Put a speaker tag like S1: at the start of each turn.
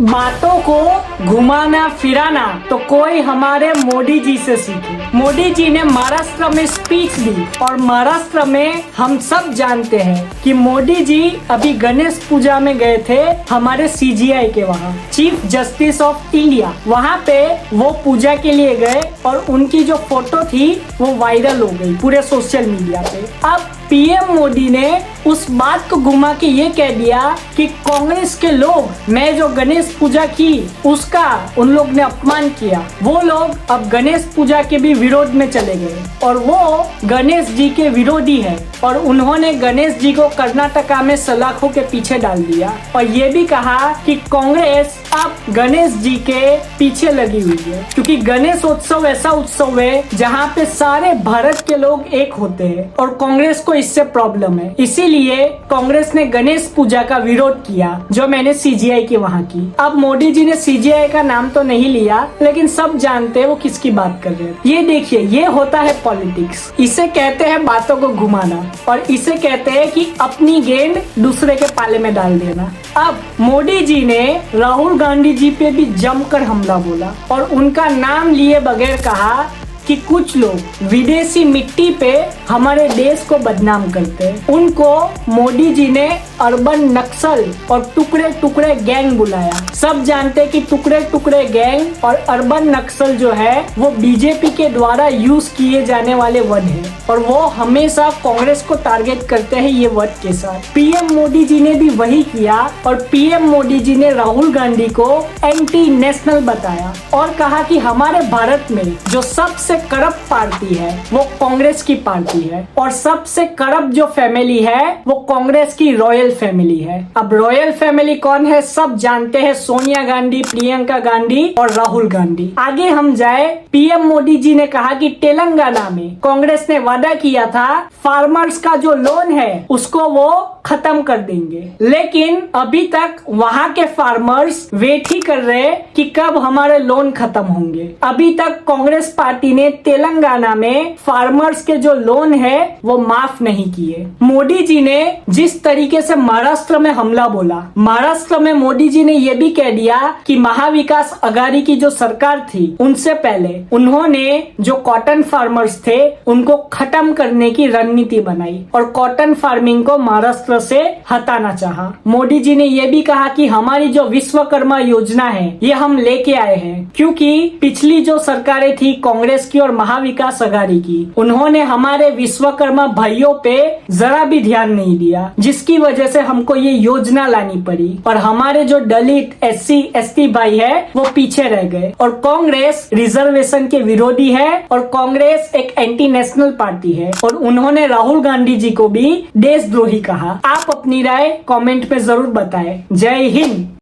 S1: बातों को घुमाना फिराना तो कोई हमारे मोदी जी से सीखे। मोदी जी ने महाराष्ट्र में स्पीच दी और महाराष्ट्र में हम सब जानते हैं कि मोदी जी अभी गणेश पूजा में गए थे हमारे सीजीआई के वहाँ, चीफ जस्टिस ऑफ इंडिया। वहाँ पे वो पूजा के लिए गए और उनकी जो फोटो थी वो वायरल हो गई पूरे सोशल मीडिया पे। अब पीएम मोदी ने उस बात को घुमा के ये कह दिया कि कांग्रेस के लोग, मैं जो गणेश पूजा की उसका उन लोग ने अपमान किया, वो लोग अब गणेश पूजा के भी विरोध में चले गए और वो गणेश जी के विरोधी है और उन्होंने गणेश जी को कर्नाटका में सलाखों के पीछे डाल दिया। और ये भी कहा कि कांग्रेस अब गणेश जी के पीछे लगी हुई है, क्योंकि गणेश उत्सव ऐसा उत्सव है जहाँ पे सारे भारत के लोग एक होते हैं और कांग्रेस को इससे प्रॉब्लम है। इसीलिए कांग्रेस ने गणेश पूजा का विरोध किया, जो मैंने सीजीआई की वहाँ की। अब मोदी जी ने सीजीआई का नाम तो नहीं लिया, लेकिन सब जानते हैं वो किसकी बात कर रहे हैं। ये देखिए, ये होता है पॉलिटिक्स। इसे कहते हैं बातों को घुमाना और इसे कहते हैं कि अपनी गेंद दूसरे के पाले में डाल देना। अब मोदी जी ने राहुल गांधी जी पे भी जमकर हमला बोला और उनका नाम लिए बगैर कहा कि कुछ लोग विदेशी मिट्टी पे हमारे देश को बदनाम करते हैं। उनको मोदी जी ने अर्बन नक्सल और टुकड़े टुकड़े गैंग बुलाया। सब जानते हैं कि टुकड़े टुकड़े गैंग और अर्बन नक्सल जो है वो बीजेपी के द्वारा यूज किए जाने वाले वर्ड है और वो हमेशा कांग्रेस को टारगेट करते हैं ये वर्ड के साथ। पीएम मोदी जी ने भी वही किया और पीएम मोदी जी ने राहुल गांधी को एंटी नेशनल बताया और कहा कि हमारे भारत में जो सबसे करप्ट पार्टी है वो कांग्रेस की पार्टी है और सबसे करप्ट जो फैमिली है वो कांग्रेस की रॉयल फैमिली है। अब रॉयल फैमिली कौन है सब जानते हैं, सोनिया गांधी, प्रियंका गांधी और राहुल गांधी। आगे हम जाए, पीएम मोदी जी ने कहा कि तेलंगाना में कांग्रेस ने वादा किया था फार्मर्स का जो लोन है उसको वो खत्म कर देंगे, लेकिन अभी तक वहाँ के फार्मर्स वेट ही कर रहे कि कब हमारे लोन खत्म होंगे। अभी तक कांग्रेस पार्टी ने तेलंगाना में फार्मर्स के जो लोन है वो माफ नहीं किए। मोदी जी ने जिस तरीके से महाराष्ट्र में हमला बोला, महाराष्ट्र में मोदी जी ने ये भी कह दिया कि महाविकास अघाड़ी की जो सरकार थी उनसे पहले उन्होंने जो कॉटन फार्मर्स थे उनको खत्म करने की रणनीति बनाई और कॉटन फार्मिंग को महाराष्ट्र से हटाना चाहा। मोदी जी ने ये भी कहा कि हमारी जो विश्वकर्मा योजना है ये हम लेके आए हैं, क्योंकि पिछली जो सरकारें थी कांग्रेस की और महाविकास अघाड़ी की, उन्होंने हमारे विश्वकर्मा भाइयों पे जरा भी ध्यान नहीं दिया, जिसकी वजह से हमको ये योजना लानी पड़ी और हमारे जो दलित SC ST भाई है वो पीछे रह गए। और कांग्रेस रिजर्वेशन के विरोधी है और कांग्रेस एक एंटी नेशनल पार्टी है और उन्होंने राहुल गांधी जी को भी देशद्रोही कहा। आप अपनी राय कमेंट में जरूर बताएं। जय हिंद।